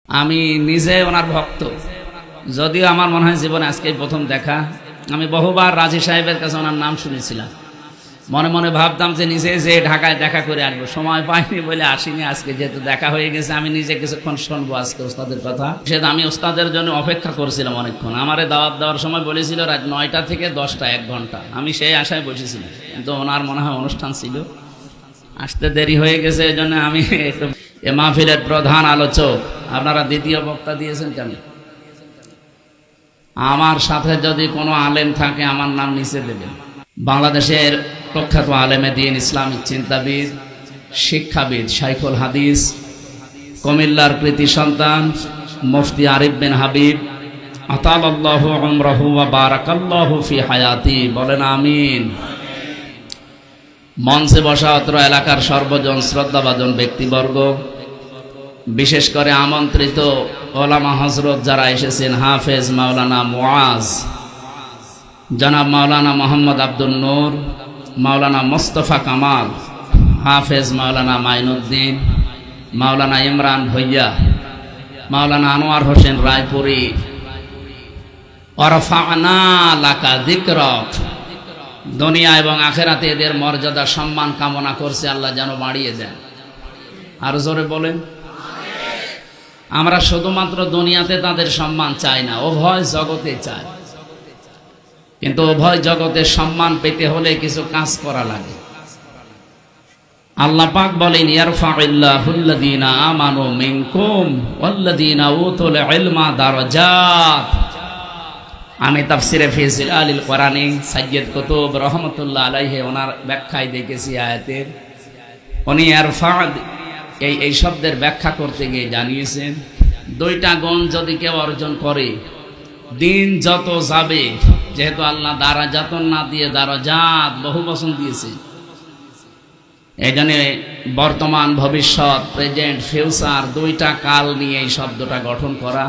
আমি নিজে ওনার ভক্ত, যদিও আমার মনে হয় জীবনে আজকে প্রথম দেখা। আমি বহুবার রাজি সাহেবের কাছে ওনার নাম শুনেছিলাম, মনে মনে ভাবতাম যে নিজে যে ঢাকায় দেখা করে আসবো, সময় পাইনি বলে আসিনি। আজকে যেহেতু দেখা হয়ে গেছে, আমি নিজে কিছুক্ষণ শুনবো আজকে ওস্তাদের কথা। সেটা আমি ওস্তাদের জন্য অপেক্ষা করছিলাম অনেকক্ষণ। আমারে দাওয়াত দেওয়ার সময় বলেছিল রাত 9টা থেকে 10টা, 1 ঘন্টা। আমি সেই আশায় বসেছিলাম, কিন্তু ওনার মনে হয় অনুষ্ঠান ছিল, আসতে দেরি হয়ে গেছে। এই জন্য আমি একটু এ মাহফিলের প্রধান আলোচক, আপনারা দ্বিতীয় বক্তা দিয়েছেন কেন? আমার সাথে যদি কোনো আলেম থাকে আমার নাম নিচে দেবেন। বাংলাদেশের প্রখ্যাত আলেমে দ্বীন, ইসলামিক চিন্তাবিদ, শিক্ষাবিদ, শাইখুল হাদিস, কুমিল্লার কৃতি সন্তান মুফতি আরিফ বিন হাবিব, আতালাল্লাহু উমরাহু ওয়া বারাকাল্লাহু ফি হায়াতি, বলেন আমিন। মঞ্চে বসা অত্র এলাকার সর্বজন শ্রদ্ধাভাজন ব্যক্তিবর্গ, বিশেষ করে আমন্ত্রিত ওলামা হযরত যারা এসেছেন, হাফেজ মাওলানা মুআজ, জনাব মাওলানা মোহাম্মদ আব্দুল নূর, মাওলানা মোস্তফা কামাল, হাফেজ মাওলানা মাইনুদ্দিন, মাওলানা ইমরান ভুইয়া, মাওলানা আনোয়ার হোসেন রায়পুরি, ওয়ারফা'না লাকা যিকরাক, দুনিয়া এবং আখেরাতে এদের মর্যাদা সম্মান কামনা করছে, আল্লাহ যেন বাড়িয়ে দেন। আর জোরে বলেন। আমরা শুধুমাত্র দুনিয়াতে তাদের সম্মান চাই না, উভয় জগতে চাই। কিন্তু উভয় জগতে সম্মান পেতে হলে কিছু কাজ করা লাগে। আল্লাহ পাক বলেন, ইয়ারফা'ুল্লাযীনা আমানু মিনকুম ওয়াল্লাযীনা উতুল ইলমা দারাজাত। আমি তাফসিরে ফি জিলালিল কোরআনে সাইয়্যিদ কুতুব রহমাতুল্লাহ আলাইহি ওনার ব্যাখ্যায় দেখেছি আয়াতের, উনি ইয়ারফা এই শব্দের ব্যাখ্যা করতে গিয়ে জানিয়েছেন, দুইটা গুণ যদি কেউ অর্জন করে, দিন যত যাবে, যেহেতু আল্লাহ দারাজাতন না দিয়ে দারাজাত বহু বচন দিয়েছে, এই জন্য বর্তমান, ভবিষ্যৎ, প্রেজেন্ট, ফিউচার দুইটা কাল নিয়ে এই শব্দটা গঠন করা।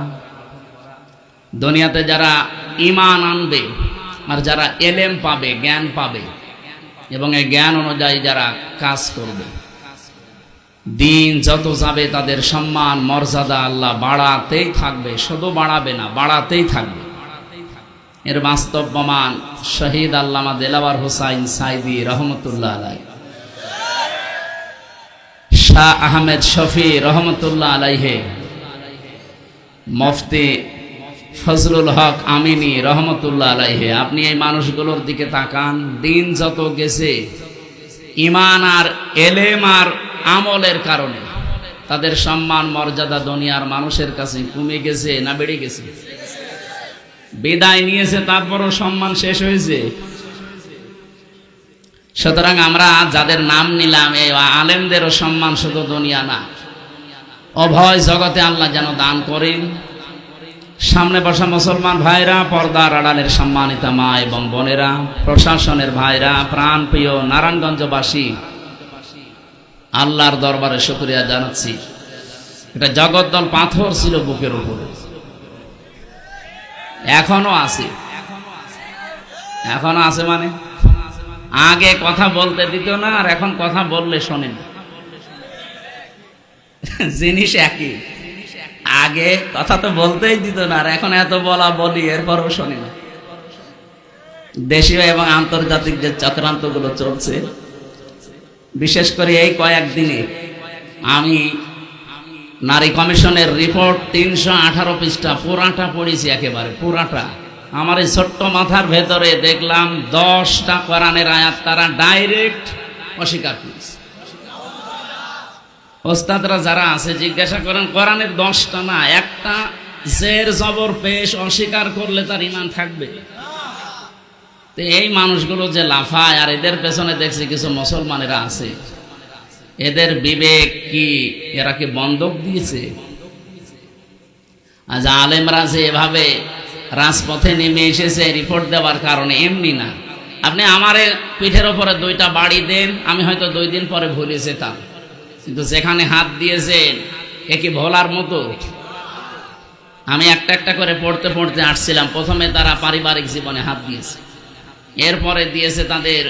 দুনিয়াতে যারা ঈমান আনবে আর যারা এলেম পাবে, জ্ঞান পাবে, এবং এই জ্ঞান অনুযায়ী যারা কাজ করবে, দিন যত যাবে তাদের সম্মান মর্যাদা আল্লাহ বাড়াতেই থাকবে, শুধু বাড়াবে না, বাড়াতেই থাকবে। এর বাস্তব প্রমাণ শহীদ আল্লামা দেলাওয়ার হোসাইন সাইদি রহমতুল্লাহ আলাইহি, শাহ আহমেদ শফি রহমতুল্লাহ আলাইহি, মুফতি ফজলুল হক আমিনী রহমতুল্লাহ আলাইহি। আপনি এই মানুষগুলোর দিকে তাকান, দিন যত গেছে, ঈমান আর এলেম আর আমলের কারণে তাদের সম্মান মর্যাদা দুনিয়ার মানুষের কাছে কমে গেছে না বেড়ে গেছে? বিদায় নিয়েছে, তারপরও সম্মান শেষ হয়েছে। সুতরাং আমরা যাদের নাম নিলাম, এই আলেমদেরও সম্মান শুধু দুনিয়া না, উভয় জগতে আল্লাহ যেন দান করেন। সামনে বসা মুসলমান ভাইরা, পর্দার আড়ালের সম্মানিতা মা এবং বোনেরা, প্রশাসনের ভাইরা, প্রাণপ্রিয় নারায়ণগঞ্জবাসী, আল্লাহর দরবারে শুকরিয়া জানাচ্ছি। এটা জগদ্দল পাথর ছিল বুকের উপরে, এখনো আছে। এখনো আছে মানে আগে কথা বলতে দিত না, আর এখন কথা বললে শোনেন। জিনিস একই, আগে কথা তো বলতেই দিত না, আর এখন এত বলা বলি, এরপরও শোনে না। দেশীয় এবং আন্তর্জাতিক যে চক্রান্তগুলো চলছে, বিশেষ করে এই কয়েকদিনে আমি নারী কমিশনের রিপোর্ট 318 পৃষ্ঠা পুরাটা পড়েছি, একেবারে পুরাটা। আমার এই ছোট্ট মাথার ভেতরে দেখলাম 10টা কোরআনের আয়াত তারা ডাইরেক্ট অস্বীকার করেছে। ওস্তাদরা যারা আছে জিজ্ঞাসা করেন, কোরআনের 10টা না, একটা জের জবর পেশ অস্বীকার করলে তার ঈমান থাকবে? তো এই মানুষগুলো যে লাফায়, আর এদের পেছনে দেখছি কিছু মুসলমানেরা আছে, এদের বিবেক কি, এরা কি বন্ধক দিয়েছে? আজ আলেমরা যে এভাবে রাজপথে নেমে এসেছে রিপোর্ট দেওয়ার কারণে, এমনি না। আপনি আমারে পিঠের ওপরে 2টা বাড়ি দেন, আমি হয়তো 2 দিন পরে ভুলে যেতাম, কিন্তু যেখানে হাত দিয়েছেন এ কি ভোলার মতো? আমি একটা একটা করে পড়তে পড়তে আসছিলাম। প্রথমে তারা পারিবারিক জীবনে হাত দিয়েছে, এরপরে দিয়েছে তাদের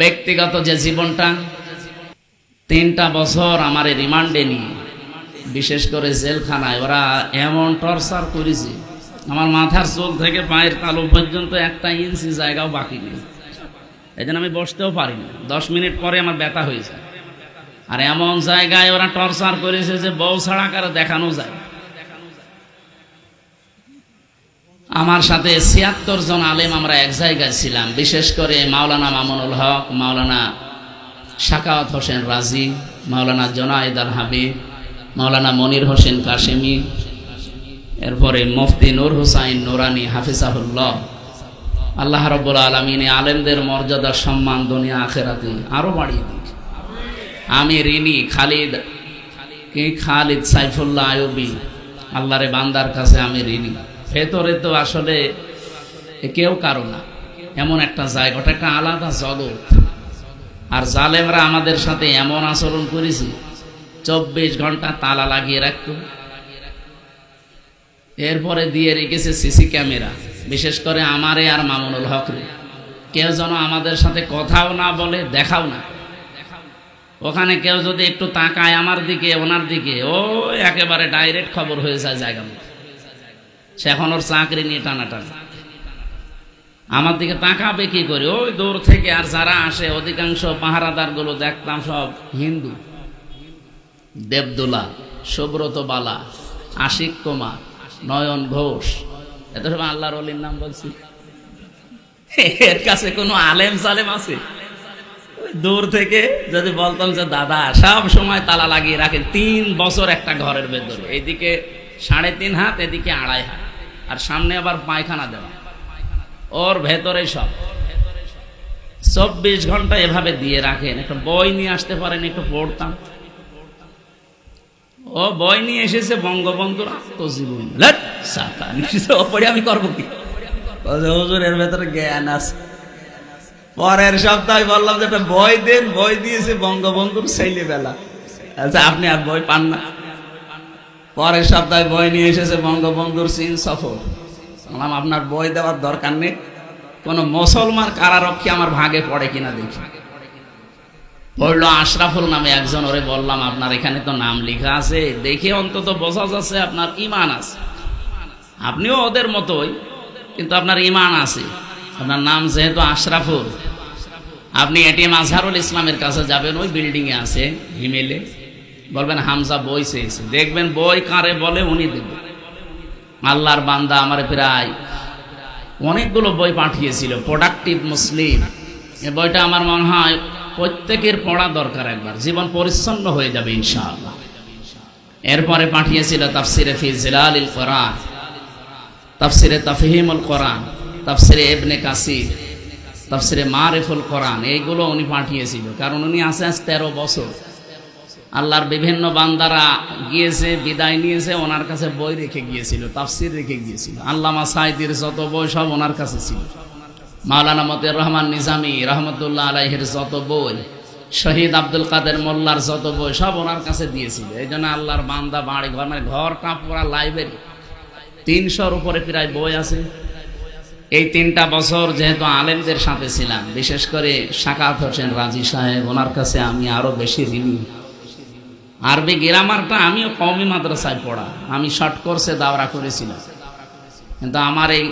ব্যক্তিগত যে জীবনটা। 3টা বছর আমার রিমান্ডে নিয়ে বিশেষ করে জেলখানায় ওরা এমন টর্চার করেছে, আমার মাথার চুল থেকে পায়ের তালু পর্যন্ত 1 ইঞ্চি জায়গাও বাকি নেই। এই জন্য আমি বসতেও পারি না, 10 মিনিট পরে আমার ব্যথা হয়েছে। আর এমন জায়গায় ওরা টর্চার করেছে যে বউ ছাড়া কারো দেখানো যায়। আমার সাথে 76 জন আলেম আমরা এক জায়গায় ছিলাম, বিশেষ করে মাওলানা মামুনুল হক, মাওলানা শাকাওয়াত হোসেন রাজি, মাওলানা জোনায়েদ আল হাবিব, মাওলানা মনির হোসেন কাশেমি, এরপরে মুফতি নূর হুসাইন নুরানি হাফিজাহুল্লাহ। আল্লাহ রাব্বুল আলামিন আলেমদের মর্যাদা সম্মান দুনিয়া আখিরাতে আরো বাড়িয়ে দিক। আমি ঋণী খালিদ সাইফুল্লাহ আইয়ুবী, আল্লাহরে বান্দার কাছে আমি ঋণী। ভেতরে তো আসলে কেউ কারো না, এমন একটা জায়গা, ওটা একটা আলাদা জগৎ। আর জালেমরা আমাদের সাথে এমন আচরণ করেছে, 24 ঘন্টা তালা লাগিয়ে রাখতো, এরপরে দিয়ে রেখেছে সিসি ক্যামেরা, বিশেষ করে আমারে আর মামুনুল হকরে। কেউ যেন আমাদের সাথে কথাও না বলে, দেখাও না। ওখানে কেউ যদি একটু তাকায় আমার দিকে ওনার দিকে, ও একেবারে ডাইরেক্ট খবর হয়ে যায় জায়গা মতো। সে এখন ওর চাকরি নিয়ে টানাটানি, আমার দিকে তাকাবে কি করে ওই দূর থেকে। আর যারা আসে অধিকাংশ পাহারাদার গুলো দেখতাম সব হিন্দু, দেবদুলা, সুব্রত বালা, আশিক কুমার, নয়ন ঘোষ, এত সব আল্লাহর ওলির নাম বলছি। এর কাছে কোনো আলেম সালেম আছে? দূর থেকে যদি বলতাম যে দাদা সব সময় তালা লাগিয়ে রাখে, 3 বছর একটা ঘরের ভেতরে, এইদিকে 3.5 হাত, এদিকে 2.5 হাত, আর সামনে আবার পায়খানা দেওয়া, ওর ভেতরে সব 24 ঘন্টা এভাবে দিয়ে রাখেন। একটা বই নিয়ে আসতে পারেন, একটু পড়তাম। ও বই নিয়ে এসেছে বঙ্গবন্ধুর আত্মজীবনী, পড়ে আমি করবো কি? হুজুর এর ভেতরে জ্ঞান আছে। পরের সপ্তাহে বললাম যে একটা বই দেন, বই দিয়েছে বঙ্গবন্ধুর ছেলেবেলা। আচ্ছা আপনি আর বই পান না? পরের সপ্তাহে বই নিয়ে এসেছে বঙ্গবন্ধুর চীন সফর। বললাম আপনার বই দেওয়ার দরকার নেই, কোন মুসলমান কারারক্ষী আমার ভাগে পড়ে কিনা দেখি। পড়লো আশরাফুল নামে একজন, ওরে বললাম আপনার এখানে তো নাম লেখা আছে, দেখে অন্তত বোঝা যাচ্ছে আপনার ঈমান আছে, আপনিও ওদের মতোই, কিন্তু আপনার ঈমান আছে। আপনার নাম যেহেতু আশরাফুল, আপনি এটিএম আজহারুল ইসলামের কাছে যাবেন, ওই বিল্ডিং এ আছে হিমেলে, বলবেন হামজা বই চেয়েছে, দেখবেন বই কারে বলে উনি দেবেন। আল্লাহর বান্দা আমার প্রায় অনেকগুলো বই পাঠিয়েছিল, প্রোডাক্টিভ মুসলিম। এই বইটা আমার মনে হয় প্রত্যেকের পড়া দরকার, একবার জীবন পরিচ্ছন্ন হয়ে যাবে ইনশাআল্লাহ। এরপরে পাঠিয়েছিল তাফসিরে ফি জিলালিল কোরআন, তাফসিরে তাফহিমুল কোরআন, তাফসিরে ইবনে কাসির, তাফসিরে মারিফুল কোরআন, এইগুলো উনি পাঠিয়েছিল। কারণ উনি আছে আজ 13 বছর। আল্লাহর বিভিন্ন বান্দারা গিয়েছে, বিদায় নিয়েছে, ওনার কাছে বই রেখে গিয়েছিল, তাফসির রেখে গিয়েছিল। আল্লামা সাঈদীর যত বই সব ওনার কাছে ছিল, মাওলানা মতিউর রহমান নিজামী রহমতুল্লাহ আলাইহির যত বই, শহীদ আব্দুল কাদের মোল্লার যত বই সব ওনার কাছে দিয়েছিল। এই জন্য আল্লাহর বান্দা বাড়ি ঘর, মানে ঘর কাপড়া লাইব্রেরি 300-র উপরে প্রায় বই আছে। এই 3টা বছর যেহেতু আলেমদের সাথে ছিলাম, বিশেষ করে শাকাওয়াত হোসেন রাজি সাহেব, ওনার কাছে আমি আরো বেশি ঋণী। আরবি গ্রামারটা আমিও কওমি মাদ্রাসায় পড়া, আমি শর্ট কোর্সে দাওরা করেছিলাম, কিন্তু আমার এই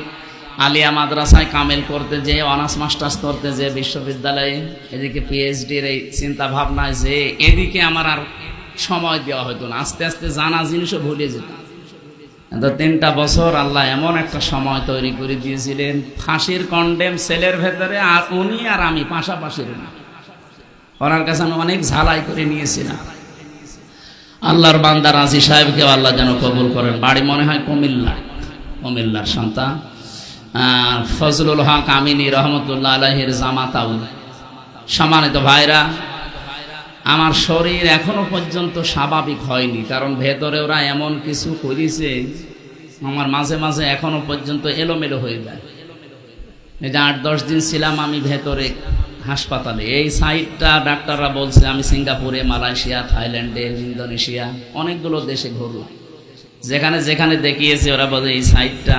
আলিয়া মাদ্রাসায় কামেল করতে যে, অনার্স মাস্টার্স করতে যে, বিশ্ববিদ্যালয়ে এদিকে পিএইচডির এই চিন্তা ভাবনায় যে, এদিকে আমার আর সময় দেওয়া হতো না। আস্তে আস্তে জানা জিনিসও ভুলে যেতাম। কিন্তু 3টা বছর আল্লাহ এমন একটা সময় তৈরি করে দিয়েছিলেন, ফাঁসির কন্ডেম সেলের ভেতরে, আর উনি আর আমি পাশাপাশি না। ওনার কাছে আমি অনেক ঝালাই করে নিয়েছিলাম। আল্লাহর বান্দা রাজি সাহেবকেও আল্লাহ যেন কবুল করেন। বাড়ি মনে হয় কুমিল্লার সন্তান। ফজলুল হক আমিনী রহমতুল্লাহ আলাইহির জামাতাউল। সম্মানিত ভাইরা, আমার শরীর এখনো পর্যন্ত স্বাভাবিক হয়নি, কারণ ভেতরে ওরা এমন কিছু করেছে, আমার মাঝে মাঝে এখনো পর্যন্ত এলোমেলো হয়ে যায়। এই যে 8-10 দিন ছিলাম আমি ভেতরে হাসপাতালে। এই সাইটটা ডাক্তাররা বলছে, আমি সিঙ্গাপুরে, মালয়েশিয়া, থাইল্যান্ডে, ইন্দোনেশিয়া অনেকগুলো দেশে ঘুরলাম, যেখানে যেখানে দেখিয়েছে ওরা বলে এই সাইটটা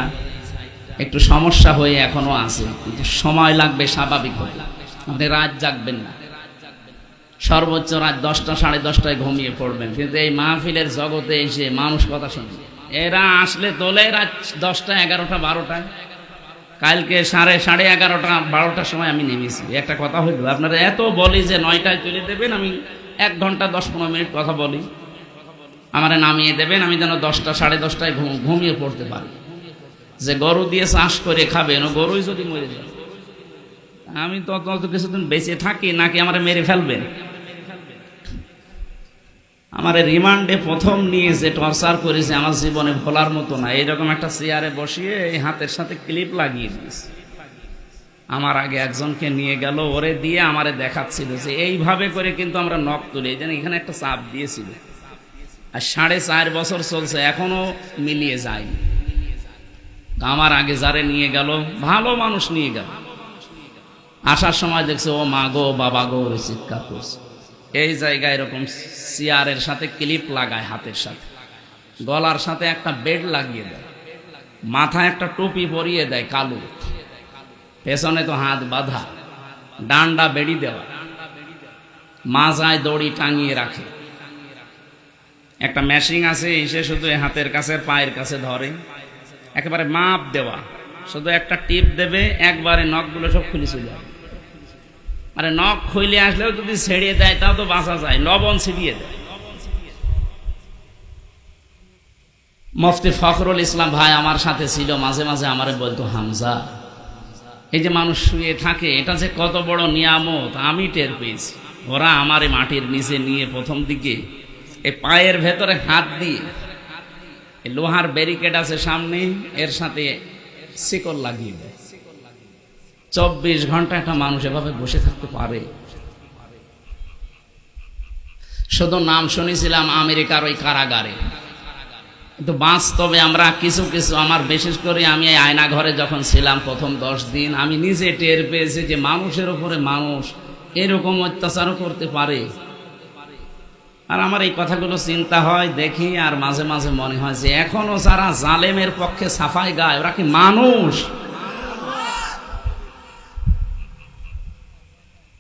একটু সমস্যা হয়ে এখনো আছে, কিন্তু সময় লাগবে স্বাভাবিক হতে। আপনি রাত জাগবেন না, সর্বোচ্চ রাত 10টা 10:30টায় ঘুমিয়ে পড়বেন, কিন্তু এই মাহফিলের জগতে এসে মানুষ কথা শুনবে। এরা আসলে তোলে রাত 10টা 11টা 12টায়। কালকে 11:30 12টার সময় আমি নেমেছি। একটা কথা হইল, আপনারা এত বলি যে 9টায় তুলে দেবেন, আমি 1 ঘন্টা 10-15 মিনিট কথা বলি, আমারে নামিয়ে দেবেন, আমি যেন 10টা 10:30টায় ঘুমিয়ে পড়তে পারি। যে গরু দিয়ে চাষ করে খাবেন, ও গরুই যদি মরে যায়, আমি তত কিছুদিন বেঁচে থাকি নাকি আমারে মেরে ফেলবেন? আমার রিমান্ডে প্রথম নিয়ে যে টর্চার করেছে আমার জীবনে ভোলার মতো না। এইরকম একটা চেয়ারে বসিয়ে এই হাতের সাথে ক্লিপ লাগিয়ে দিয়েছে। আমার আগে একজনকে নিয়ে গেল, ওরে দিয়ে আমারে দেখাচ্ছিল যে এইভাবে করে কিন্তু আমরা নখ তুলি, যেন এখানে একটা চাপ দিয়েছিল। আর 4.5 বছর চলছে, এখনো মিলিয়ে যায়নি। আমার আগে যারে নিয়ে গেল, ভালো মানুষ নিয়ে গেল, আসার সময় দেখছে ও মা গো বাবা গো ওরে চিৎকার করছে। এই জায়গায় এরকম চেয়ারের সাথে ক্লিপ লাগায়, হাতের সাথে, গলার সাথে একটা বেড লাগিয়ে দেয়, মাথায় একটা টুপি পরিয়ে দেয় কালো, পেছনে তো হাত বাঁধা, ডান্ডা বেড়ি দেওয়া, মাজায় দড়ি টাঙিয়ে রাখে, একটা মেশিন আছে, এসে শুধু হাতের কাছে পায়ের কাছে ধরে, একেবারে মাপ দেওয়া, শুধু একটা টিপ দেবে, একবারে নখগুলো সব খুলে চলে যাবে। আরে নখ খুলে আসলেও যদি ছেড়িয়ে দেয় তাও তো বাঁচা যায়, লবণ ছিটিয়ে দেয়। মুফতি ফখরুল ইসলাম ভাই আমার সাথে ছিল, মাঝে মাঝে আমারে বলতো, হামজা, এই যে মানুষ শুয়ে থাকে, এটা যে কত বড় নিয়ামত আমি টের পেয়েছি। ওরা আমারে মাটির নিচে নিয়ে প্রথম দিকে এই পায়ের ভেতরে হাত দিয়ে, লোহার ব্যারিকেড আছে সামনে, এর সাথে শিকল লাগিয়ে দেয়। 24 ঘন্টা একটা মানুষ এভাবে বসে থাকতে পারে? শুধু নাম শুনেছিলাম আমেরিকার ওই কারাগারে, কিন্তু বাস্তবে আমরা কিছু কিছু, আমার বিশেষ করে আমি এই আয়না ঘরে যখন ছিলাম প্রথম 10 দিন, আমি নিজে টের পেয়েছি যে মানুষের উপরে মানুষ এরকম অত্যাচারও করতে পারে। আর আমার এই কথাগুলো চিন্তা হয়, দেখি, আর মাঝে মাঝে মনে হয় যে এখনো যারা জালেমের পক্ষে সাফাই গায়, ওরা কি মানুষ?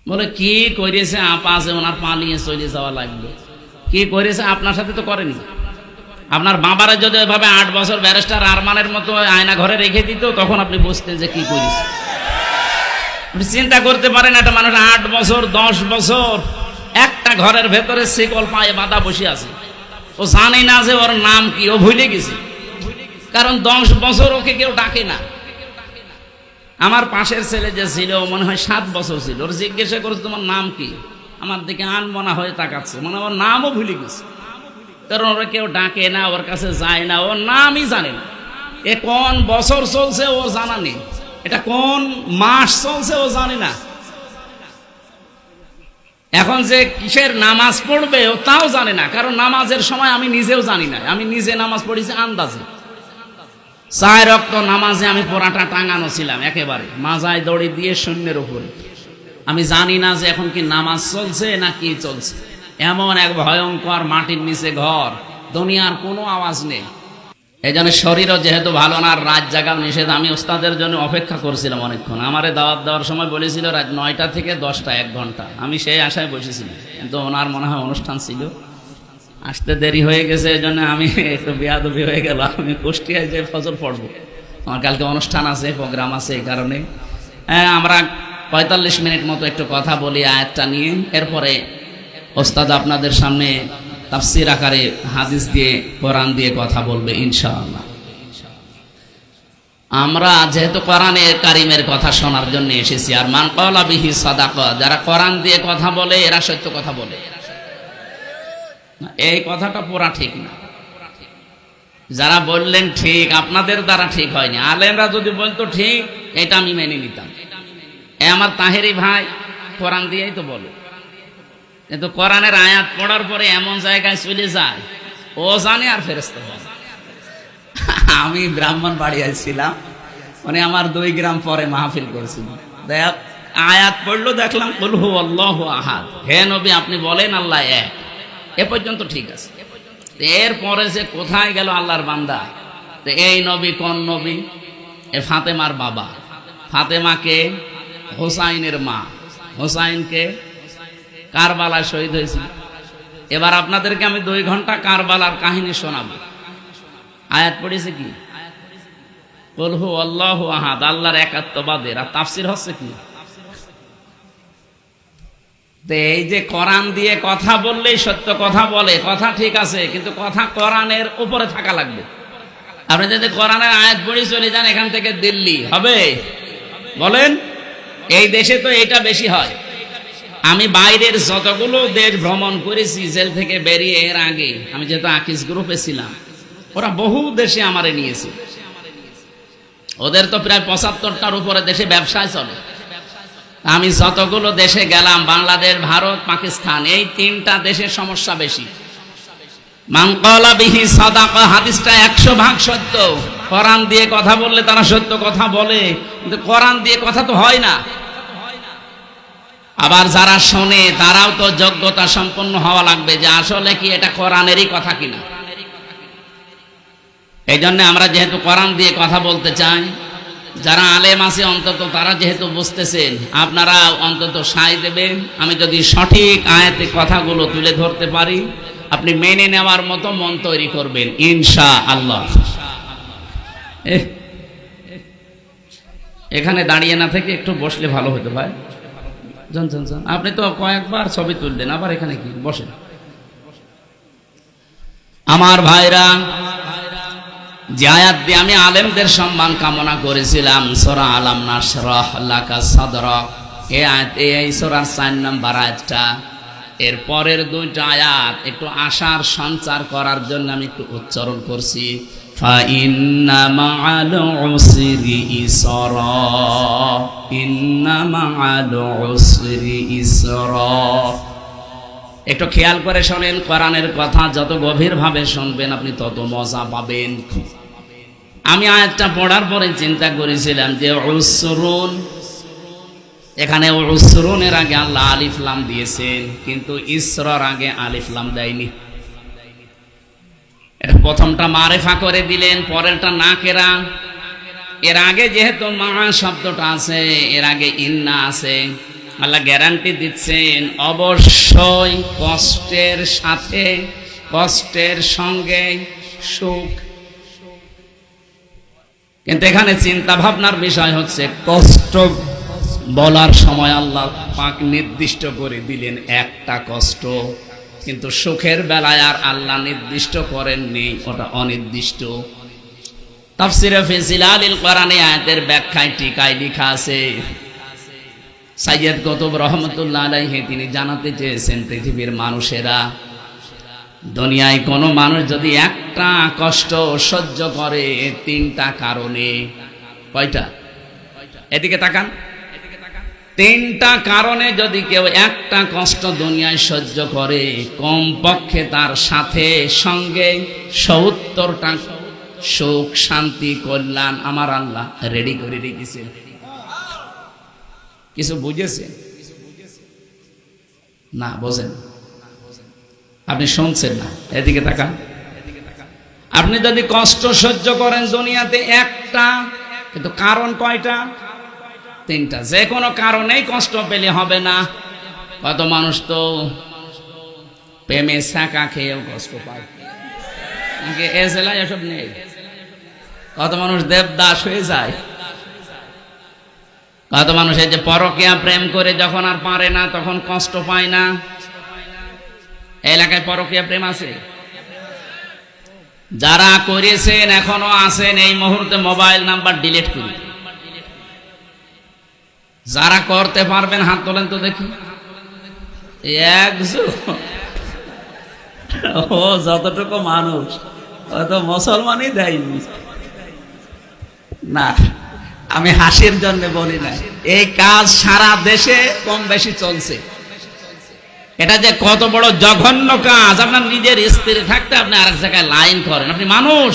বলে কি করেছে আপা, যে ওনার পালিয়ে চলে যাওয়া লাগবে, কি করেছে আপনার সাথে তো করেনি। আপনার বাবারা যদি এভাবে 8 বছর ব্যারিস্টার আরমানের মতো আয়না ঘরে রেখে দিত, তখন আপনি বুঝতেন যে কি করেছে। আপনি চিন্তা করতে পারেন, একটা মানুষ 8 বছর 10 বছর একটা ঘরের ভেতরে শিকল পায়ে বাঁধা বসে আছে, ও জানে না যে ওর নাম কি, ও ভুলে গেছে, কারণ 10 বছর ওকে কেউ ডাকে না। আমার পাশের ছেলে যে ছিল, মনে হয় 7 বছর ছিল, ওর জিজ্ঞাসা করেছে তোমার নাম কি, আমার দিকে আনমনা হয়ে তাকাচ্ছে, মানে ওর নামও ভুলে গেছে, কারণ ওরা কেউ ডাকে না, ওর কাছে যায় না, ওর নামই জানে না। এ কোন বছর চলছে ও জানা নেই, এটা কোন মাস চলছে ও জানে না, এখন যে কিসের নামাজ পড়বে ও তাও জানে না, কারণ নামাজের সময় আমি নিজেও জানি না, আমি নিজে নামাজ পড়েছি আন্দাজে। 4 ওয়াক্ত নামাজে আমি পরাটা টাঙানো ছিলাম একেবারে মাজায় দড়ি দিয়ে শূন্যের উপরে, আমি জানি না যে এখন কি নামাজ চলছে না কি চলছে। এমন এক ভয়ঙ্কর মাটির নিচে ঘর, দুনিয়ার কোনো আওয়াজ নেই। এই জন্য শরীরও যেহেতু ভালো না, রাত জাগা নিষেধ। আমি ওস্তাদের জন্য অপেক্ষা করছিলাম অনেকক্ষণ। আমারে দাওয়াত দেওয়ার সময় বলেছিল রাত 9টা থেকে 10টা 1 ঘন্টা, আমি সেই আশায় বসেছিলাম, কিন্তু ওনার মনে হয় অনুষ্ঠান ছিল, আসতে দেরি হয়ে গেছে। এই জন্য আমি একটু বেয়াদবি হয়ে গেল, আমি কুষ্টিয়ায় যে ফজর পড়বো, আমার কালকে অনুষ্ঠান আছে, প্রোগ্রাম আছে, এই কারণে আমরা 45 মিনিট মতো একটু কথা বলি আয়াতটা নিয়ে, এরপরে ওস্তাদ আপনাদের সামনে তাফসীর আকারে হাদিস দিয়ে কোরআন দিয়ে কথা বলবে ইনশাআল্লাহ। আমরা যেহেতু কোরআনে কারিমের কথা শোনার জন্য এসেছি, আর মান ক্বালা বিহি সাদাকা, যারা কোরআন দিয়ে কথা বলে এরা সত্য কথা বলে, এই কথাটা পুরা ঠিক না। যারা বললেন ঠিক, আপনাদের দ্বারা ঠিক হয়নি, আলেমরা যদি বলতো ঠিক, এটা আমি মেনে নিতাম। আমার তাহেরি ভাই কোরআন দিয়েই তো বলে, কিন্তু কোরআনের আয়াত পড়ার পরে এমন জায়গায় চলে যায়, ও জানে আর ফেরেশতা জানে। আমি ব্রাহ্মণবাড়িয়ায় ছিলাম, মানে আমার 2 গ্রাম পরে মাহফিল করেছিলাম, দেখ আয়াত পড়লো, দেখলাম কুল হুয়াল্লাহু আহাদ, হে নবী আপনি বলেন আল্লাহ এক, এ পর্যন্ত ঠিক আছে। এরপরে যে কোথায় গেল আল্লাহর বান্দা, তো এই নবী কোন নবী? এ ফাতেমার বাবা, ফাতেমাকে হোসাইনের মা, হোসাইনকে কারবালায় শহীদ হয়েছিল। এবার আপনাদেরকে আমি 2 ঘন্টা কারবালার কাহিনী শোনাবো। আয়াত পড়েছে কি? কুল হু আল্লাহু আহাদ, আল্লাহর একাত্মবাদের। আর তাফসীর হচ্ছে কি? এই যে কোরআন দিয়ে কথা বললেই সত্য কথা বলে, কথা ঠিক আছে, কিন্তু কথা কোরআনের উপরে থাকা লাগবে। আপনি যদি কোরআনের আয়াত পড়ে চলে যান এখান থেকে দিল্লি হবে? বলেন, এই দেশে তো এটা বেশি হয়। আমি বাইরের যতগুলো দেশ ভ্রমণ করেছি জেল থেকে বেরিয়ে, এর আগে আমি যেহেতু আকিস গ্রুপে ছিলাম, ওরা বহু দেশে আমারে নিয়েছে। ওদের তো প্রায় 75টার উপরে দেশে ব্যবসায় চলে। আমি যতগুলো দেশে গেলাম, বাংলাদেশ, ভারত, পাকিস্তান, এই 3টা দেশের সমস্যা বেশি। মান ক্বালা বিহি সাদাকা, হাদিসটা 100% সত্য। কোরআন দিয়ে কথা বললে তারা সত্য কথা বলে, কিন্তু কোরআন দিয়ে কথা তো হয় না। আবার যারা শোনে তারাও তো যোগ্যতা সম্পন্ন হওয়া লাগবে যে আসলে কি এটা কোরআনেরই কথা কিনা। এই জন্য আমরা যেহেতু কোরআন দিয়ে কথা বলতে চাই, যারা আলেম আছে অন্তত তারা যেহেতু বুঝতেছেন, আপনারা অন্তত সায় দেবেন। আমি যদি সঠিক আয়াতে কথাগুলো তুলে ধরতে পারি, আপনি মেনে নেওয়ার মতো মন তৈরি করবেন ইনশাআল্লাহ। এখানে দাঁড়িয়ে না থেকে একটু বসলে ভালো হতো ভাই। আপনি তো কয়েকবার ছবি তুললেন, আবার এখানে কি বসেন। আমার ভাইরা, যে আয়াত দিয়ে আমি আলেমদের সম্মান কামনা করেছিলাম, সূরা আলাম নাশরাহ লাকা সাদরাক, এই সূরার 4 নম্বর আয়াতটা, এর পরের 2টা আয়াত একটু আশার সঞ্চার করার জন্য আমি একটু উচ্চারণ করছি। ফা ইন্না মাআল উসরি ইসরা, ইন্না মাআল উসরি ইসরা। একটু খেয়াল করে শোনেন, কোরআনের কথা যত গভীরভাবে শুনবেন আপনি তত মজা পাবেন। আমি আয়াতটা পড়ার পরে চিন্তা করেছিলাম যে উসরুন, এখানে উসরুনের আগে আল্লাহ আলিফ লাম দিয়েছেন, কিন্তু ইসরার আগে আলিফ লাম দেয়নি। এটা প্রথমটা মারেফা করে দিলেন, পরেরটা নাকেরা। এর আগে যেহেতু মা শব্দটা আছে, এর আগে ইন্না আছে। আল্লাহ গ্যারান্টি দিচ্ছেন অবশ্যই কষ্টের সাথে, কষ্টের সঙ্গে সুখ। কিন্তু এখানে চিন্তা ভাবনার বিষয় হচ্ছে, কষ্ট বলার সময় আল্লাহ পাক নির্দিষ্ট করে দিলেন একটা কষ্ট, কিন্তু সুখের বেলায় আর আল্লাহ নির্দিষ্ট করেননি, ওটা অনির্দিষ্ট। তাফসীরে ফি জিলালিল কোরআনে আয়াতের ব্যাখ্যায় টিকায় লেখা আছে, সাইয়্যিদ কুতুব রহমাতুল্লাহ আলাইহি তিনি জানাতে চেয়েছেন, পৃথিবীর মানুষেরা, দুনিয়ায় কোনো মানুষ যদি একটা কষ্ট সহ্য করে 3টা কারণে, কয়টা? এদিকে তাকান। 3টা কারণে যদি কেউ একটা কষ্ট দুনিয়ায় সহ্য করে, কমপক্ষে তার সাথে সঙ্গে 70টা সুখ, শান্তি, কল্যাণ আমার আল্লাহ রেডি করে রেখেছেন। কিছু বুঝেছেন না? বোঝেন? আপনি শুনছেন না? এদিকে তাকান। আপনি যদি কষ্ট সহ্য করেন দুনিয়াতে একটা, কিন্তু কারণ কয়টা? 3টা। যে কোনো কারণেই কষ্ট পেলে হবে না। কত মানুষ তো প্রেমে ছাকা খেয়েও কষ্ট পায়, নাকি এ জেলায় এসব নেই? কত মানুষ দেবদাস হয়ে যায়। কত মানুষ এই যে পরকীয়া প্রেম করে যখন আর পারে না তখন কষ্ট পায় না। এলাকায় পরকীয়া প্রেম আছে? যারা করেছেন এখনো আছেন, এই মুহূর্তে মোবাইল নাম্বার ডিলিট করুন। যারা করতে পারবেন হাত তোলেন তো দেখি। ও যতটুকু মানুষ অত মুসলমানই দেয়নি না, আমি হাসির জন্য বলি না। এই কাজ সারা দেশে কম বেশি চলছে। এটা যে কত বড় জঘন্য কাজ! আপনার নিজের স্ত্রী থাকতে আপনি আরেক জায়গায় লাইন করেন। আপনি মানুষ।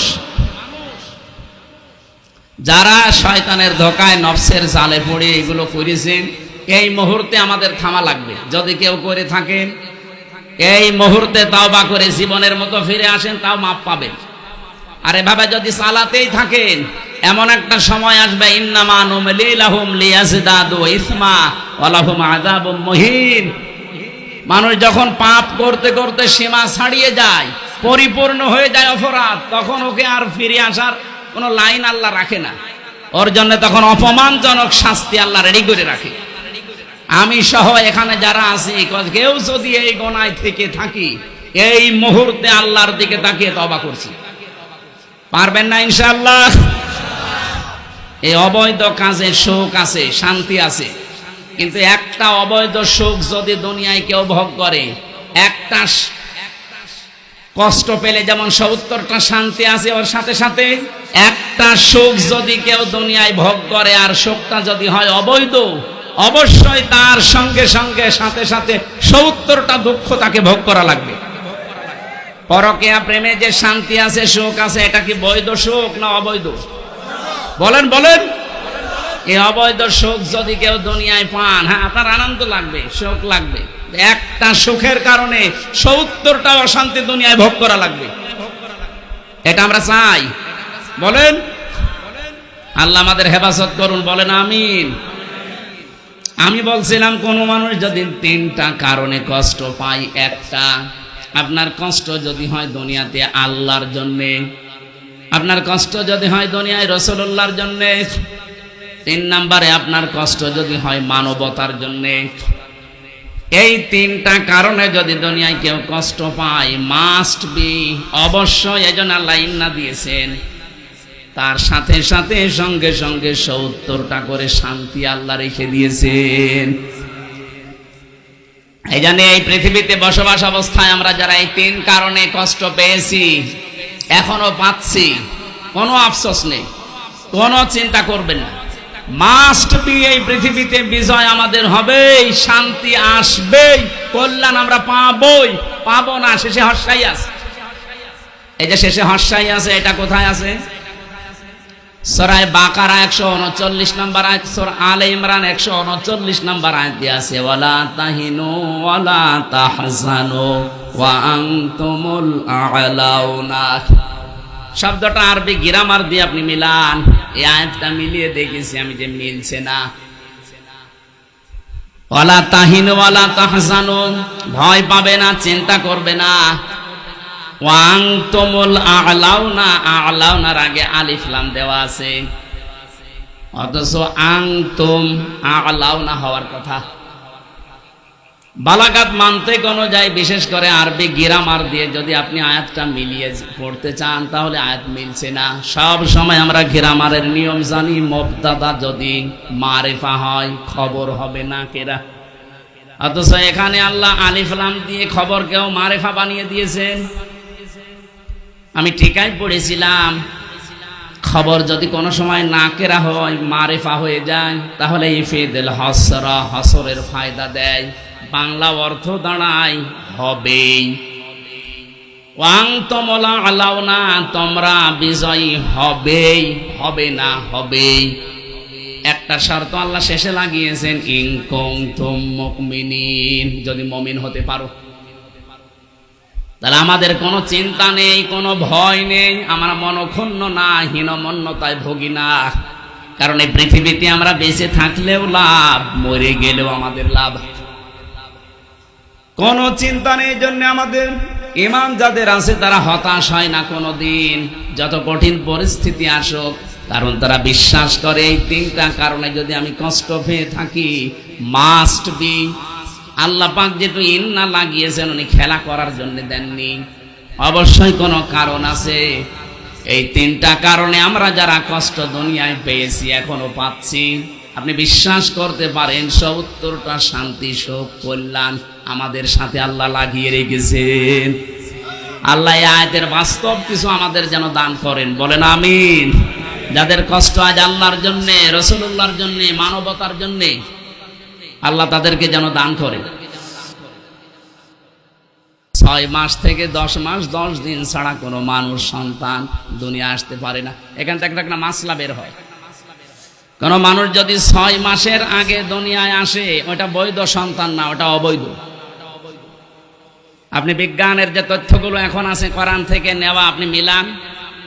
যারা শয়তানের ধোকায় নফসের জালে পড়ে এগুলো করেছেন, এই মুহূর্তে আমাদের থামা লাগবে। যদি কেউ করে থাকেন এই মুহূর্তে তাওবা করে জীবনের মতো ফিরে আসেন, তাও মাপ পাবেন। আর এভাবে যদি চালাতেই থাকেন, এমন একটা সময় আসবে, ইন্নামা নুমলি লাহুম লিয়াজদাদু ইসমা ওয়া লাহুম আযাবুম মুহিন। মানুষ যখন পাপ করতে করতে সীমা ছাড়িয়ে যায়, পরিপূর্ণ হয়ে যায় অপরাধ, তখন ওকে আর ফিরে আসার কোনো লাইন আল্লাহ রাখে না। ওর জন্য তখন অপমানজনক শাস্তি আল্লাহ রেডি করে রাখে। আমি সহ এখানে যারা আছি, কেউ যদি এই গোনায় থেকে থাকি, এই মুহূর্তে আল্লাহর দিকে তাকিয়ে তওবা করছি, পারবেন না ইনশাআল্লাহ? এই অবৈধ কাজে সুখ আছে, শান্তি আছে, কিন্তু একটা অবৈধ সুখ যদি দুনিয়ায় কেউ ভোগ করে, একটা কষ্ট পেলে যেমন ৭০টা শান্তি আছে, ওর সাথে সাথে একটা সুখ যদি কেউ দুনিয়ায় ভোগ করে আর সুখটা যদি হয় অবৈধ, অবশ্যই তার সঙ্গে সঙ্গে সাথে সাথে ৭০টা দুঃখ তাকে ভোগ করা লাগবে। পরকীয়া প্রেমে যে শান্তি আছে, সুখ আছে, এটা কি বৈধ সুখ না অবৈধ? বলেন বলেন। এই অবৈধ সুখ যদি কেউ দুনিয়ায় পান, হ্যাঁ আপনার আনন্দ লাগবে, সুখ লাগবে, একটা সুখের কারণে ৭০টা অশান্তি দুনিয়ায় ভোগ করা লাগবে। এটা আমরা চাই? বলেন। আল্লাহ আমাদের হেফাজত করুন, বলেন আমিন। আমি বলছিলাম, কোন মানুষ যদি ৩টা কারণে কষ্ট পায়, একটা, আপনার কষ্ট যদি হয় দুনিয়াতে আল্লাহর জন্যে, আপনার কষ্ট যদি হয় দুনিয়ায় রাসূলুল্লাহর জন্যে, ৩ নম্বরে আপনার কষ্ট যদি হয় মানবতার জন্যে। এই 3টা কারণে যদি দুনিয়ায় কেউ কষ্ট পায়, মাস্ট বি, অবশ্যই, এজন্য আল্লাহ ইন্না দিয়েছেন, তার সাথে সাথে সঙ্গে সঙ্গে ৭০টা করে শান্তি আল্লাহ রেখে দিয়েছেন। এই জন্য এই পৃথিবীতে বসবাস অবস্থায় আমরা যারা এই 3 কারণে কষ্ট পেয়েছি, এখনো পাচ্ছি, কোনো আফসোস নেই, কোনো চিন্তা করবেন না। মাস্ট বি, এই পৃথিবীতে বিজয় আমাদের হবেই, শান্তি আসবেই, কল্যাণ আমরা পাবই, পাবো না শেষে হর্ষাই আছে। এই যে শেষে হর্ষাই আছে, এটা কোথায় আছে? সূরা বাকারা 139 নম্বর আয়াত, সূরা আলে ইমরান 139 নম্বর আয়াতে আছে, ওয়ালা তাহিনু ওয়ালা তাহজানু ওয়া আনতুমুল আ'লাউনা। শব্দটা আরবি গ্রামার দিয়ে আপনি মিলান, এই আয়াতটা মিলিয়ে দেখেছি আমি যে মিলছে না। ওয়ালা তাহিনু ওয়ালা তাহজানু, ভয় পাবে না, চিন্তা করবে না। ওয়া আনতুমুল আ'লাউনা, আ'লাউনার আগে আলিফ লাম দেওয়া আছে, অথচ আনতুম আ'লাউনা হওয়ার কথা। বালাগাত মানতিক অনুযায়ী, বিশেষ করে আরবি গ্রামার দিয়ে যদি আপনি আয়াতটা মিলিয়ে পড়তে চান, তাহলে আয়াত মিলছে না। সব সময় আমরা গ্রামারের নিয়ম জানি, মুবতাদা যদি মারিফা হয় খবর হবে না কেরা, অথচ এখানে আল্লাহ আলিফ লাম দিয়ে খবরকেও মারিফা বানিয়ে দিয়েছেন। আমি ঠিকাই পড়েছিলাম, খবর যদি কোনো সময় নাকেরা হয়, মারিফা হয়ে যায়, তাহলে ইফিদুল হাসরা, হাসরের ফায়দা দেয়, বাংলা অর্থ দাঁড়ায় হবেই। ওয়াংতুমুল আ'লাউনা, তোমরা বিজয়ী হবেই, হবে না হবেই। একটা শর্ত আল্লাহ শেষে লাগিয়েছেন, ইন কুনতুম মুমিনিন, যদি মুমিন হতে পারো। তাহলে আমাদের কোনো চিন্তা নেই, কোনো ভয় নেই, আমরা মনক্ষুণ্ণ না, হীনমন্যতায় ভোগী না। কারণ এই পৃথিবীতে আমরা বেঁচে থাকলেও লাভ, মরে গেলেও আমাদের লাভ, কোনো চিন্তা নেই। জন্য আমাদের ঈমান যাদের আছে তারা হতাশ হয় না কোনো দিন, যত কঠিন পরিস্থিতি আসুক, কারণ তারা বিশ্বাস করে এই 3টা কারণে যদি আমি কষ্ট পেয়ে থাকি, মাস্ট বি, আল্লাহ পাক যেহেতু ইন্না লাগিয়েছেন, উনি খেলা করার জন্য দেননি, অবশ্যই কোনো কারণ আছে। এই 3টা কারণে আমরা যারা কষ্ট দুনিয়ায় পেয়েছি, এখনো পাচ্ছি, আপনি বিশ্বাস করতে পারেন ৭০টা শান্তি, সুখ, কল্যাণ আমাদের সাথে আল্লাহ লাগিয়ে রেখেছেন। আল্লাহ এই আয়াতের বাস্তব কিছু আমাদের যেন দান করেন, বলেন আমিন। যাদের কষ্ট আজ আল্লাহর জন্যে, রাসূলুল্লাহর জন্যে, মানবতার জন্যে, আল্লাহ তাদেরকে যেন দান করে। 6 মাস থেকে 10 মাস 10 দিন ছাড়া কোনো মানুষ সন্তান দুনিয়া আসতে পারে না। এখান থেকে একটা মাসলা বের হয়, কোন মানুষ যদি 6 মাসের আগে দুনিয়ায় আসে, ওটা বৈধ সন্তান না, ওটা অবৈধ। আপনি বিজ্ঞানের যে তথ্যগুলো এখন আছে কোরআন থেকে নেওয়া, আপনি মিলান,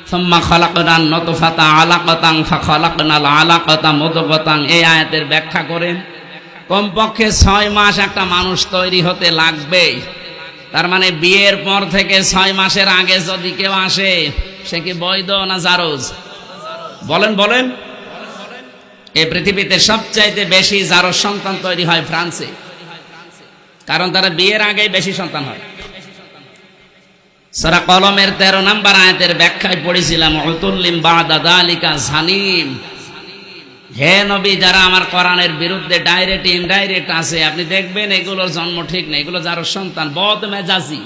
সুম্মা খালাকনান নুতফাতা আলাকাতান ফাখালাকনাল আলাকাতা মুদগাতান, এই আয়াতের ব্যাখ্যা করেন, কমপক্ষে 6 মাস একটা মানুষ তৈরি হতে লাগবেই। তার মানে বিয়ের পর থেকে 6 মাসের আগে যদি কেউ আসে, সে কি বৈধ না জারজ? বলেন বলেন। এই পৃথিবীতে সবচাইতে বেশি জারজ সন্তান তৈরি হয় ফ্রান্সে, কারণ তারা বিয়ের আগেই বেশি সন্তান হয়। সূরা কলমের 13 নম্বর আয়াতের ব্যাখ্যায় পড়েছিলাম, উতুল্লিম বাদা যালিকা জানিম। হে নবী, যারা আমার কোরআনের বিরুদ্ধে ডাইরেক্ট ইনডাইরেক্ট আছে, আপনি দেখবেন এগুলোর জন্ম ঠিক নেই, এগুলো যার সন্তান বদ মেজাজি।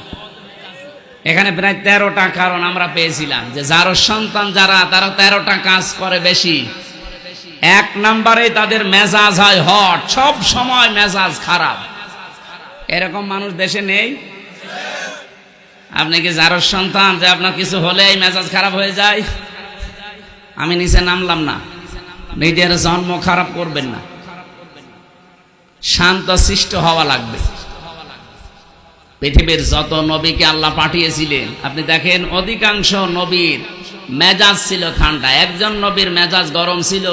এখানে প্রায় 13টা কারণ আমরা পেয়েছিলাম যে যার সন্তান যারা, তারা 13টা কাজ করে বেশি। 1 নম্বরে তাদের মেজাজ হয় হট, সব সময় মেজাজ খারাপ। এরকম মানুষ দেশে নেই? আপনি কি যার সন্তান যে আপনার কিছু হলেই মেজাজ খারাপ হয়ে যায়? আমি নিচে নামলাম না, নিজের জন্ম খারাপ করবেন না, শান্ত শিষ্ট হওয়া লাগবে। পৃথিবীর যত নবীকে আল্লাহ পাঠিয়েছিলেন, আপনি দেখেন অধিকাংশ নবীর মেজাজ ছিল ঠান্ডা। একজন নবীর মেজাজ গরম ছিল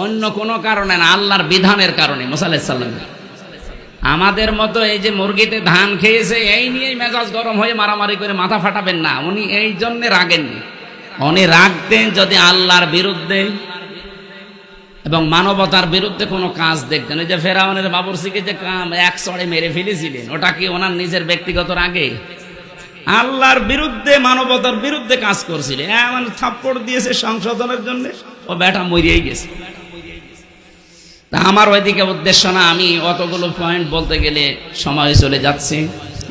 অন্য কোনো কারণে না, আল্লাহর বিধানের কারণে। মুসা আলাইহিস সালাম আমাদের মতো এই যে মুরগিতে ধান খেয়েছে এই নিয়েই মেজাজ গরম হয়ে মারামারি করে মাথা ফাটাবেন না। উনি এই জন্য রাগেননি, উনি রাগতেন যদি আল্লাহর বিরুদ্ধে এবং মানবতার বিরুদ্ধে কোনো কাজ দেখতেন। ওই যে ফেরাউনের বাবুরচিকে যে এক চড়ে মেরে ফেলেছিলেন, ওটা কি ওনার নিজের ব্যক্তিগত রাগে? আল্লাহর বিরুদ্ধে, মানবতার বিরুদ্ধে কাজ করছিলেন। এমন থাপ্পড় দিয়েছে সংশোধনের জন্য, ও বেটা মরিয়েই গেছে। তা আমার ওইদিকে উদ্দেশ্য না, আমি অতগুলো পয়েন্ট বলতে গেলে সময় চলে যাচ্ছে।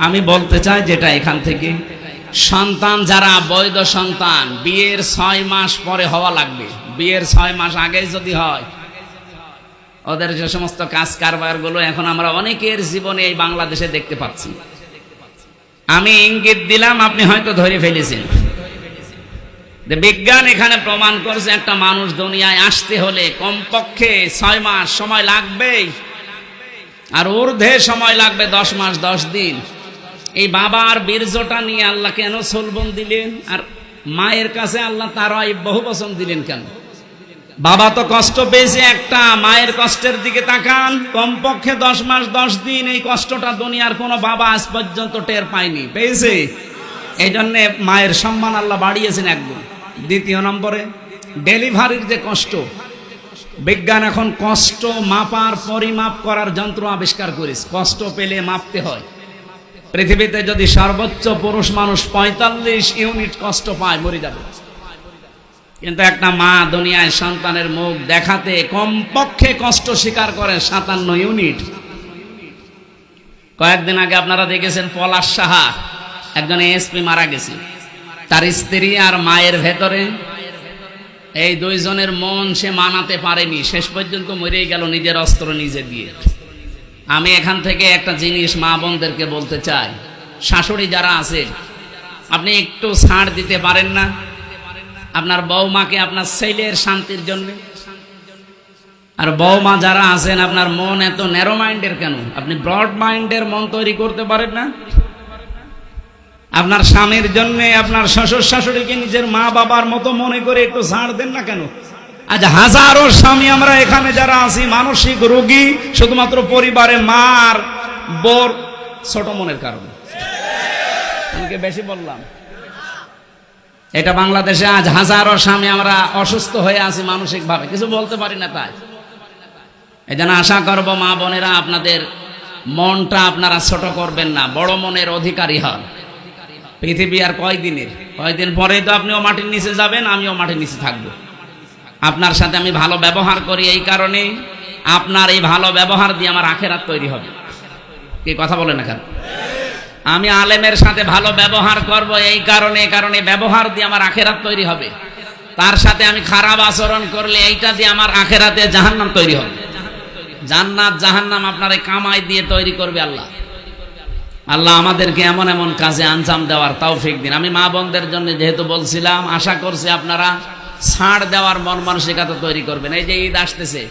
আমি বলতে চাই যেটা এখান থেকে, সন্তান যারা বৈধ সন্তান, বিয়ের 6 মাস পরে হওয়া লাগবে। বিয়ের 6 মাস আগে যদি হয়, ওদের যে সমস্ত কাজ কারবার গুলো এখন আমরা অনেকের জীবনে এই বাংলাদেশে দেখতে পাচ্ছি। আমি ইঙ্গিত দিলাম, আপনি হয়তো ধরে ফেলেছেন। বিজ্ঞান এখানে প্রমাণ করছে একটা মানুষ দুনিয়ায় আসতে হলে কমপক্ষে 6 মাস সময় লাগবেই, আর ঊর্ধ্বে সময় লাগবে 10 মাস 10 দিন। এই বাবার বীর্যটা নিয়ে আল্লাহ কেন চলবন দিলেন, আর মায়ের কাছে আল্লাহ তার বহু বচন দিলেন কেন? বাবা তো কষ্ট পেয়েছে একটা, মায়ের কষ্টের দিকে তাকান। কমপক্ষে 10 মাস 10 দিন এই কষ্টটা দুনিয়ার কোনো বাবা আজ পর্যন্ত টের পায়নি, পেয়েছে? এই জন্য মায়ের সম্মান আল্লাহ বাড়িয়েছেন একদম। দ্বিতীয় নম্বরে, ডেলিভারির যে কষ্ট, বিজ্ঞান এখন কষ্ট মাপার, পরিমাপ করার যন্ত্র আবিষ্কার করেছে। কষ্ট পেলে মাপতে হয়। পৃথিবীতে যদি সর্বোচ্চ পুরুষ মানুষ 45 ইউনিট কষ্ট পায়, মরে যাবে। কিন্তু একটা মা দুনিয়ায় সন্তানের মুখ দেখাতে কমপক্ষে কষ্ট স্বীকার করে 57 ইউনিট। কয়েকদিন আগে আপনারা দেখেছেন পলাশ সাহা, একজন এসপি মারা গেছে। তার স্ত্রী আর মায়ের ভেতরে এই দুইজনের মন সে মানাতে পারেনি, শেষ পর্যন্ত মরেই গেল নিজের অস্ত্র নিজে দিয়ে। আমি এখান থেকে একটা জিনিস মা বোনদেরকে বলতে চাই, শাশুড়ি যারা আছে, আপনি একটু ছাড় দিতে পারেন না আপনার বৌমাকে আপনার ছেলের শান্তির জন্য? আর বৌমা যারা আছেন, আপনার মন এত ন্যারো মাইন্ডের কেন? আপনি ব্রড মাইন্ডের মন তৈরি করতে পারেন না? আপনার স্বামীর জন্য আপনার শ্বশুর শাশুড়িকে নিজের মা বাবার মতো মনে করে একটু ছাড় দেন না কেন? আজ হাজারো স্বামী আমরা এখানে যারা আছি মানসিক রোগী, শুধুমাত্র পরিবারে মার বোর ছোট মনের কারণে। আমাকে বেশি বললাম? এটা বাংলাদেশে আজ হাজারো স্বামী আমরা অসুস্থ হয়ে আছি মানসিক ভাবে, কিছু বলতে পারি না। তাই এই জন্য আশা করব মা বোনেরা, আপনাদের মনটা আপনারা ছোট করবেন না, বড় মনের অধিকারী হন। পৃথিবী আর কয়দিনের, কয়দিন পরেই তো আপনিও মাটির নিচে যাবেন, আমিও মাটির নিচে থাকবো। আপনার সাথে আমি ভালো ব্যবহার করি এই কারণে, আপনার এই ভালো ব্যবহার দিয়ে আমার আখেরাত তৈরি হবে। কি কথা বলেন না কেন? আমি আলেমের সাথে ভালো ব্যবহার করব এই কারণে ব্যবহার দিয়ে আমার আখেরাত তৈরি হবে। তার সাথে আমি খারাপ আচরণ করলে এইটা দিয়ে আমার আখেরাতে জাহান্নাম তৈরি হবে। জান্নাত জাহান্নাম আপনার এই কামাই দিয়ে তৈরি করবে আল্লাহ। আল্লাহ আমাদেরকে এমন এমন কাজে আঞ্জাম দেওয়ার তৌফিক দিন। আমি মা বোনদের জন্য যেহেতু বলছিলাম, আশা করছি আপনারা ছাড় দেওয়ার মন মানসিকতা তৈরি করবেন। এই যে ঈদ আসতেছে,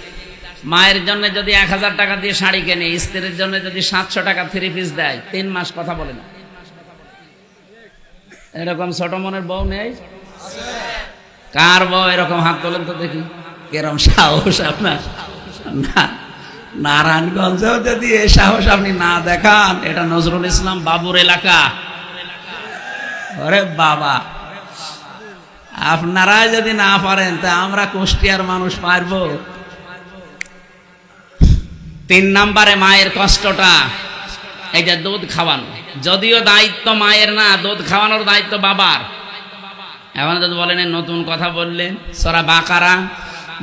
মায়ের জন্য যদি 1000 টাকা দিয়ে শাড়ি কেনে, স্ত্রীর জন্য যদি 700 টাকা 3 পিস দেয়, 3 মাস কথা বলে না। এরকম ছোট মনের বউ নেই? কার বউ এরকম? হাত তোলেন তো দেখি, কেরম সাহস আপনার। না, নারায়ণগঞ্জেও যদি এই সাহস আপনি না দেখান, এটা নজরুল ইসলাম বাবুর এলাকা। ওরে বাবা, আপনারাই যদি না পারেন তা আমরা কুষ্টিয়ার মানুষ পারবো? 3 নম্বরে মায়ের কষ্টটা, এই যে দুধ খাওয়ানো, যদিও দায়িত্ব মায়ের না, দুধ খাওয়ানোর দায়িত্ব বাবার। এখন যদি বলেন নতুন কথা বললেন, সূরা বাকারা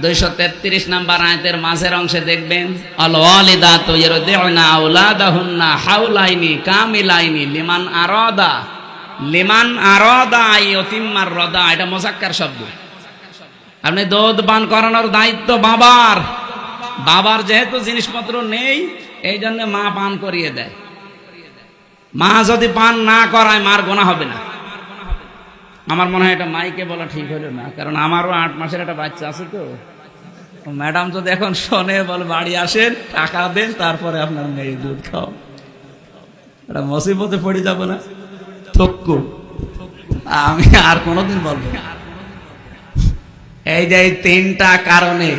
233 নম্বর আয়াতের মাঝের অংশে দেখবেন, আল ওয়ালিদাতু ইরদিউনা আওলাদাহুন্না হাওলাইনি কামিলাইনি লিমান আরাদা আইয়ুতিম্মার রাদা। এটা মুযাক্কার শব্দ। আপনি দুধ পান করানোর দায়িত্ব বাবার। বাবার যেহেতু জিনিসপত্র নেই, এই জন্য মা পান করিয়ে দেয়। মা যদি পান না করায়, মার গোনা হবে না। আমার মনে হয় এটা মাইকে বলা ঠিক হলো না, কারণ আমারও 8 মাসের একটা বাচ্চা আছে। তো ম্যাডাম যদি এখন শোনে, বল বাড়ি আসেন, টাকা দেন, তারপরে আপনার মেয়ে দুধ খাও, এটা মুসিবতে পড়ে যাব না? থক্কু, আমি আর কোনোদিন বলবো না। এই যে 3টা কারণে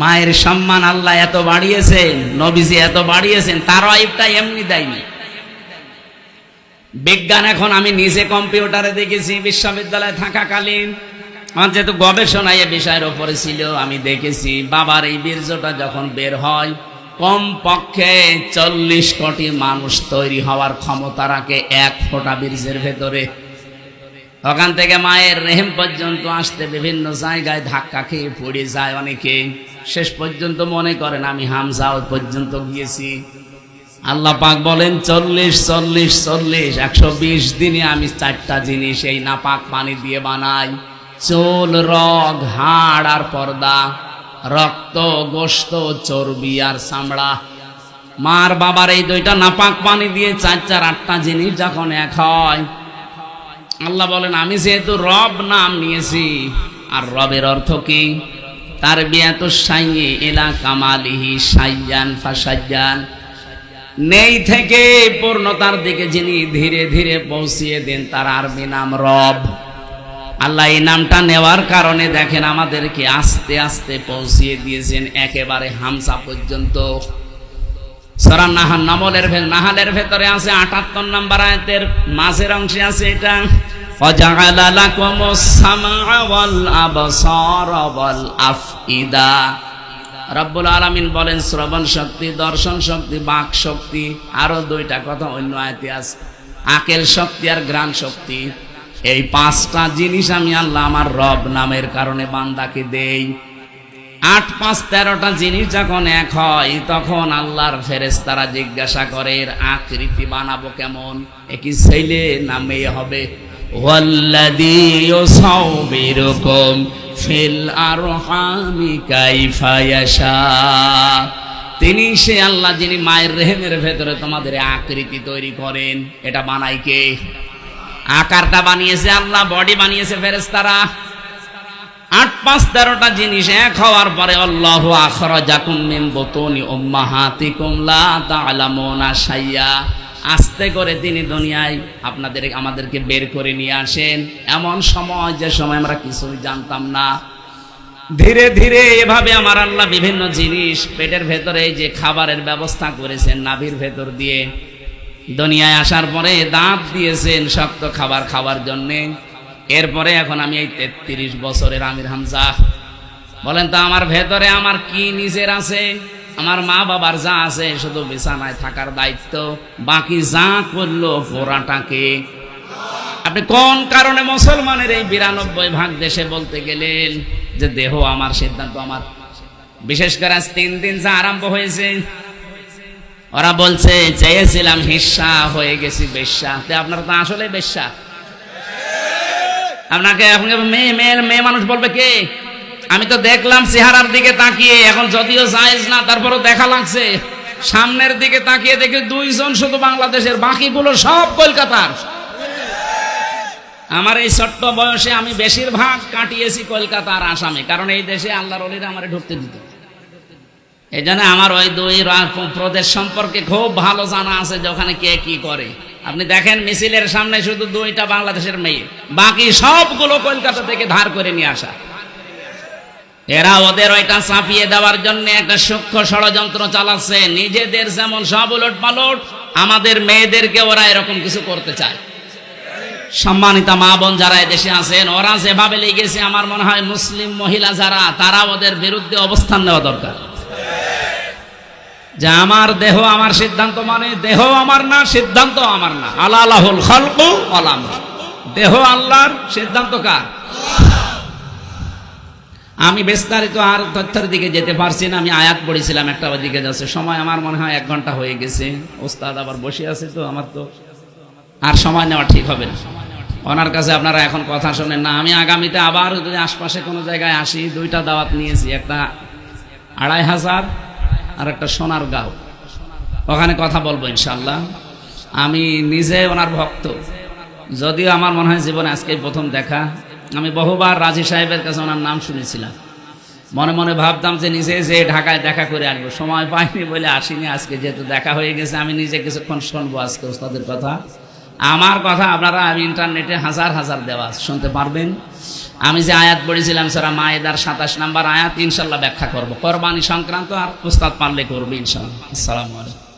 মায়ের সম্মান আল্লাহ এত বাড়িয়েছেন, নবীজি এত বাড়িয়েছেন, তার ওয়াইফটা এমনি দেয়নি। বিজ্ঞান এখন আমি নিজে কম্পিউটারে দেখেছি, বিশ্ববিদ্যালয়ে থাকাকালীন আমার যেহেতু গবেষণা এ বিষয়ের উপরে ছিল, আমি দেখেছি বাবার এই বীর্যটা যখন বের হয়, কম পক্ষে 40 কোটি মানুষ তৈরি হওয়ার ক্ষমতা রাখে 1 ফোঁটা বীর্যের ভেতরে। ওখান থেকে মায়ের রেহেম পর্যন্ত আসতে বিভিন্ন জায়গায় ধাক্কা খেয়ে পড়ে যায় অনেকে। শেষ পর্যন্ত মনে করেন আমি হামজা পর্যন্ত গিয়েছি। আল্লাহ পাক বলেন 120 দিনে আমি 4টা জিনিস এই নাপাক পানি দিয়ে বানাই: চুল, রগ, হাড় আর পর্দা, রক্ত, গোশত, চর্বি আর চামড়া। মার বাবার এই 2টা নাপাক পানি দিয়ে 8টা জিনিস যখন এক হয়, আল্লাহ বলেন আমি যেহেতু রব নাম নিয়েছি। আর রবের অর্থ কি? তারবিয়াতুশ শাইই ইলা কামালিহি শাইয়ান ফাসাজ্জান। নেই থেকে পূর্ণতার দিকে যিনি ধীরে ধীরে পৌঁছিয়ে দেন, তার আরবি নাম রব। আল্লাহ এই নামটা নেওয়ার কারণে দেখেন আমাদেরকে আস্তে আস্তে পৌঁছিয়ে দিয়েছেন একেবারে হামসা পর্যন্ত। সূরা নাহালের ভেতরে আছে 78 নম্বর আয়াতের মাঝের অংশে আছে এটা, ওয়াজআলা লাকুমুস সামআ ওয়াল আবসারা ওয়াল আফইদা। রব্বুল আলামিন বলেন শ্রবণ শক্তি, দর্শন শক্তি, বাক শক্তি, আরো 2টা কথা অন্য আয়াতে আছে, আকেল শক্তি আর ঘ্রাণ শক্তি। এই 5টা জিনিস আমি আল্লাহ আমার রব নামের কারণে বান্দাকে দেই। 8, 5, 13টা জিনিস যখন এক হয়, তখন আল্লাহর ফেরেশতারা জিজ্ঞাসা করে এর আকৃতি বানাবো কেমন, একই ছেলে না মেয়ে হবে? ওয়াল্লাযী ইউসাউবিরুকুম ফিল আরহামি কাইফা ইয়াশা। তিনি সে আল্লাহ যিনি মায়ের রেহেমের ভেতরে তোমাদের আকৃতি তৈরি করেন। এটা বানাই কে? আকারটা বানিয়েছে আল্লাহ, বডি বানিয়েছে ফেরেশতারা। 8, 5, 13টা জিনিস এক হওয়ার পরে আল্লাহু আখরাজাকুম মিন বুতুনি উম্মাহাতিকুম লা তা'লামুনা শাইয়া। আস্তে করে তিনি দুনিয়ায় আমাদেরকে বের করে নিয়ে আসেন এমন সময়, যে সময় আমরা কিছুই জানতাম না। ধীরে ধীরে এভাবে আমার আল্লাহ বিভিন্ন জিনিস পেটের ভেতরে যে খাবারের ব্যবস্থা করেছেন নাভির ভেতর দিয়ে, দুনিয়ায় আসার পরে দাঁত দিয়েছেন শক্ত খাবার খাওয়ার জন্যে। এরপরে এখন আমি এই 33 বছরের আমির হামজা। বলেন তো আমার ভেতরে আমার কি নিজের আছে? আমার মা বাবার যা আছে শুধু বিছানায় থাকার দায়িত্ব, বাকি যা করলো পোড়াটাকে। আপনি কোন কারণে মুসলমানের এই 92% দেশে বলতে গেলেন যে দেহ আমার, সিদ্ধান্ত আমার? বিশেষ করে আজ 3 দিন যা আরম্ভ হয়েছে, ওরা বলছে চেয়েছিলাম হিস্সা, হয়ে গেছি বেশ্যা। আপনারা তো আসলে বেশ্যা। আপনাকে মেয়ে মানুষ বলবে কে? আমি তো দেখলাম চেহারার দিকে তাকিয়ে, এখন যদিও জায়েজ না তারপরও দেখা লাগছে। সামনের দিকে তাকিয়ে দেখি 2 জন শুধু বাংলাদেশের, বাকিগুলো সব কলকাতার। আমার এই ছোট্ট বয়সে আমি বেশিরভাগ কাটিয়েছি কলকাতা আর আসামে, কারণ এই দেশে আল্লাহর ওলিরা আমারে ঢুকতে দিত। এই জন্য আমার ওই 2 প্রদেশ সম্পর্কে খুব ভালো জানা আছে যে ওখানে কে কি করে। আপনি দেখেন মিছিলের সামনে শুধু 2টা বাংলাদেশের মেয়ে, বাকি সবগুলো কলকাতা থেকে ধার করে নিয়ে আসা। এরা ওদের ওইটা চাপিয়ে দেওয়ার জন্য একটা সূক্ষ্ম ষড়যন্ত্র চালাচ্ছে। নিজেদের যেমন সব উলট পালট, আমাদের মেয়েদেরকে ওরা এরকম কিছু করতে চায়। সম্মানিতা মা বোন যারা দেশে আছেন, ওরা যেভাবে লেগেছে, আমার মনে হয় মুসলিম মহিলা যারা, তারা ওদের বিরুদ্ধে অবস্থান নেওয়া দরকার। যে আমার দেহ আমার সিদ্ধান্ত, মানে দেহ আমার না, সিদ্ধান্ত আমার না। আলাহুল খালকু ওয়াল আমর, দেহ আল্লাহর, সিদ্ধান্ত কার? আমি বিস্তারিত আর তথ্যের দিকে যেতে পারছি না। আমি আয়াত পড়েছিলাম, একটা দিকে যাচ্ছে সময়, আমার মনে হয় 1 ঘন্টা হয়ে গেছে। ওস্তাদ আবার বসে আছে, তো আমার তো আর সময় নেওয়া ঠিক হবে না। ওনার কাছে আপনারা এখন কথা শোনেন না। আমি আগামীতে আবার যদি আশপাশে কোনো জায়গায় আসি, 2টা দাওয়াত নিয়েছি, একটা 2500 আর একটা সোনারগাঁও, ওখানে কথা বলবো ইনশাল্লাহ। আমি নিজে ওনার ভক্ত, যদিও আমার মনে হয় জীবনে আজকেই প্রথম দেখা। আমি বহুবার রাজি সাহেবের কাছে ওনার নাম শুনেছিলাম, মনে মনে ভাবতাম যে নিজে যে ঢাকায় দেখা করে আসবো, সময় পাইনি বলে আসিনি। আজকে যেহেতু দেখা হয়ে গেছে, আমি নিজে কিছুক্ষণ শুনবো আজকে ওস্তাদের কথা। আমার কথা আপনারা, আমি ইন্টারনেটে হাজার হাজার দেওয়া শুনতে পারবেন। আমি যে আয়াত পড়েছিলাম সূরা মায়েদার 27 নম্বর আয়াত, ইনশাল্লাহ ব্যাখ্যা করবো। কোরবানি সংক্রান্ত, আর উস্তাদ পারলে করবে ইনশাল্লাহ। আসসালামু আলাইকুম।